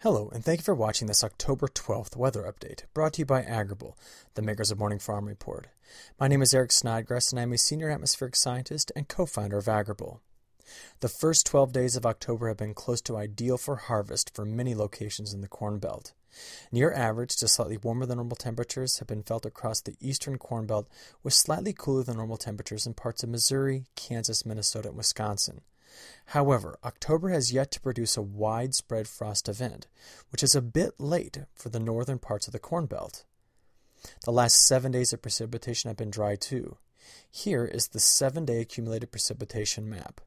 Hello, and thank you for watching this October 12th weather update, brought to you by Agrible, the makers of Morning Farm Report. My name is Eric Snodgrass, and I am a senior atmospheric scientist and co-founder of Agrible. The first 12 days of October have been close to ideal for harvest for many locations in the Corn Belt. Near average to slightly warmer than normal temperatures have been felt across the eastern Corn Belt, with slightly cooler than normal temperatures in parts of Missouri, Kansas, Minnesota, and Wisconsin. However, October has yet to produce a widespread frost event, which is a bit late for the northern parts of the Corn Belt. The last 7 days of precipitation have been dry too. Here is the 7-day accumulated precipitation map.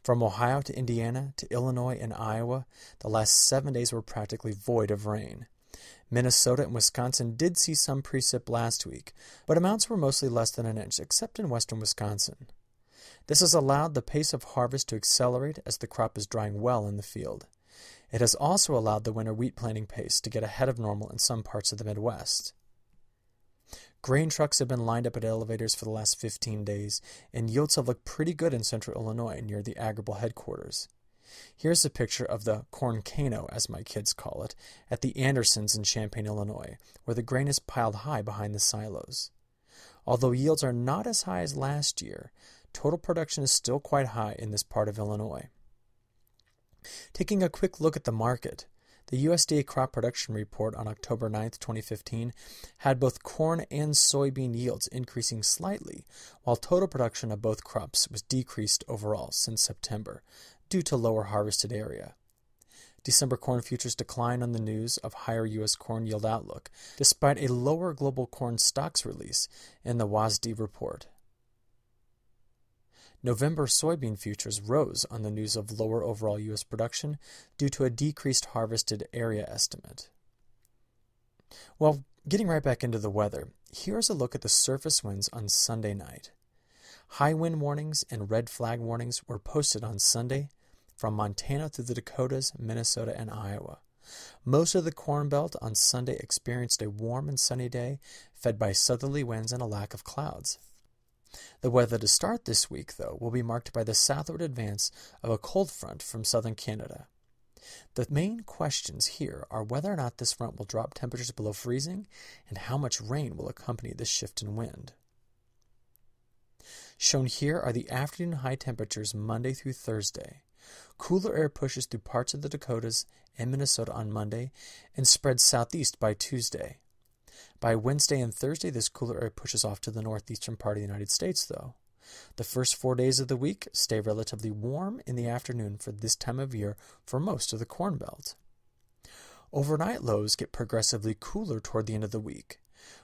From Ohio to Indiana to Illinois and Iowa, the last 7 days were practically void of rain. Minnesota and Wisconsin did see some precip last week, but amounts were mostly less than an inch, except in western Wisconsin. This has allowed the pace of harvest to accelerate as the crop is drying well in the field. It has also allowed the winter wheat planting pace to get ahead of normal in some parts of the Midwest. Grain trucks have been lined up at elevators for the last 15 days, and yields have looked pretty good in central Illinois near the Agrible headquarters. Here's a picture of the corn cano, as my kids call it, at the Andersons in Champaign, Illinois, where the grain is piled high behind the silos. Although yields are not as high as last year, total production is still quite high in this part of Illinois. Taking a quick look at the market, the USDA crop production report on October 9, 2015, had both corn and soybean yields increasing slightly, while total production of both crops was decreased overall since September due to lower harvested area. December corn futures declined on the news of higher U.S. corn yield outlook, despite a lower global corn stocks release in the WASDE report. November soybean futures rose on the news of lower overall U.S. production due to a decreased harvested area estimate. Well, getting right back into the weather, here's a look at the surface winds on Sunday night. High wind warnings and red flag warnings were posted on Sunday from Montana through the Dakotas, Minnesota, and Iowa. Most of the Corn Belt on Sunday experienced a warm and sunny day, fed by southerly winds and a lack of clouds. The weather to start this week, though, will be marked by the southward advance of a cold front from southern Canada. The main questions here are whether or not this front will drop temperatures below freezing and how much rain will accompany this shift in wind. Shown here are the afternoon high temperatures Monday through Thursday. Cooler air pushes through parts of the Dakotas and Minnesota on Monday and spreads southeast by Tuesday. By Wednesday and Thursday, this cooler air pushes off to the northeastern part of the United States, though. The first 4 days of the week stay relatively warm in the afternoon for this time of year for most of the Corn Belt. Overnight lows get progressively cooler toward the end of the week.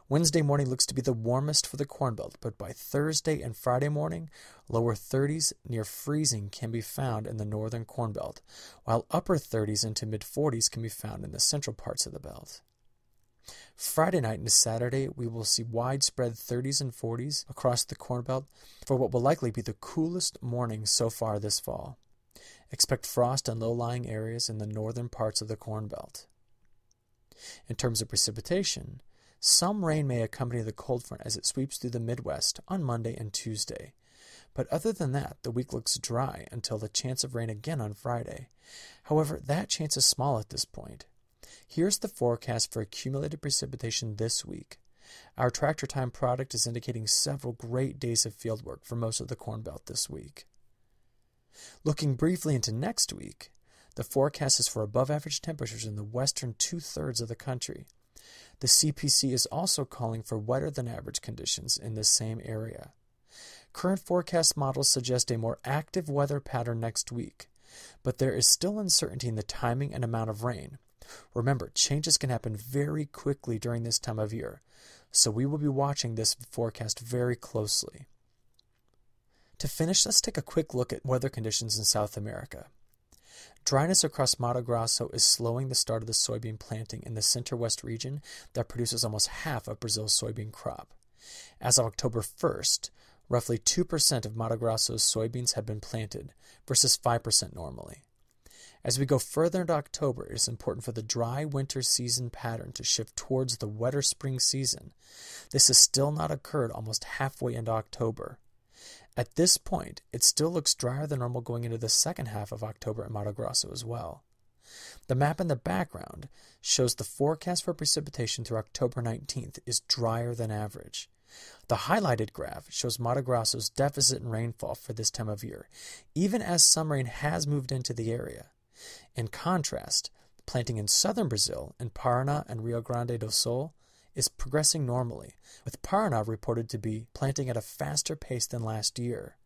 Wednesday morning looks to be the warmest for the Corn Belt, but by Thursday and Friday morning, lower 30s near freezing can be found in the northern Corn Belt, while upper 30s into mid-40s can be found in the central parts of the belt. Friday night into Saturday, we will see widespread 30s and 40s across the Corn Belt for what will likely be the coolest morning so far this fall. Expect frost in low-lying areas in the northern parts of the Corn Belt. In terms of precipitation, some rain may accompany the cold front as it sweeps through the Midwest on Monday and Tuesday. But other than that, the week looks dry until the chance of rain again on Friday. However, that chance is small at this point. Here's the forecast for accumulated precipitation this week. Our Tractor Time product is indicating several great days of fieldwork for most of the Corn Belt this week. Looking briefly into next week, the forecast is for above-average temperatures in the western two-thirds of the country. The CPC is also calling for wetter-than-average conditions in this same area. Current forecast models suggest a more active weather pattern next week, but there is still uncertainty in the timing and amount of rain. Remember, changes can happen very quickly during this time of year, so we will be watching this forecast very closely. To finish, let's take a quick look at weather conditions in South America. Dryness across Mato Grosso is slowing the start of the soybean planting in the center-west region that produces almost half of Brazil's soybean crop. As of October 1st, roughly 2% of Mato Grosso's soybeans have been planted, versus 5% normally. As we go further into October, it is important for the dry winter season pattern to shift towards the wetter spring season. This has still not occurred almost halfway into October. At this point, it still looks drier than normal going into the second half of October in Mato Grosso as well. The map in the background shows the forecast for precipitation through October 19th is drier than average. The highlighted graph shows Mato Grosso's deficit in rainfall for this time of year, even as some rain has moved into the area. In contrast, planting in southern Brazil, in Paraná and Rio Grande do Sul, is progressing normally, with Paraná reported to be planting at a faster pace than last year.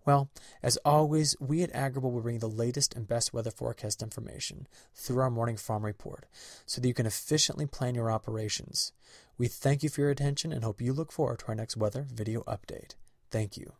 Well, as always, we at Agrible will bring the latest and best weather forecast information through our morning farm report so that you can efficiently plan your operations. We thank you for your attention and hope you look forward to our next weather video update. Thank you.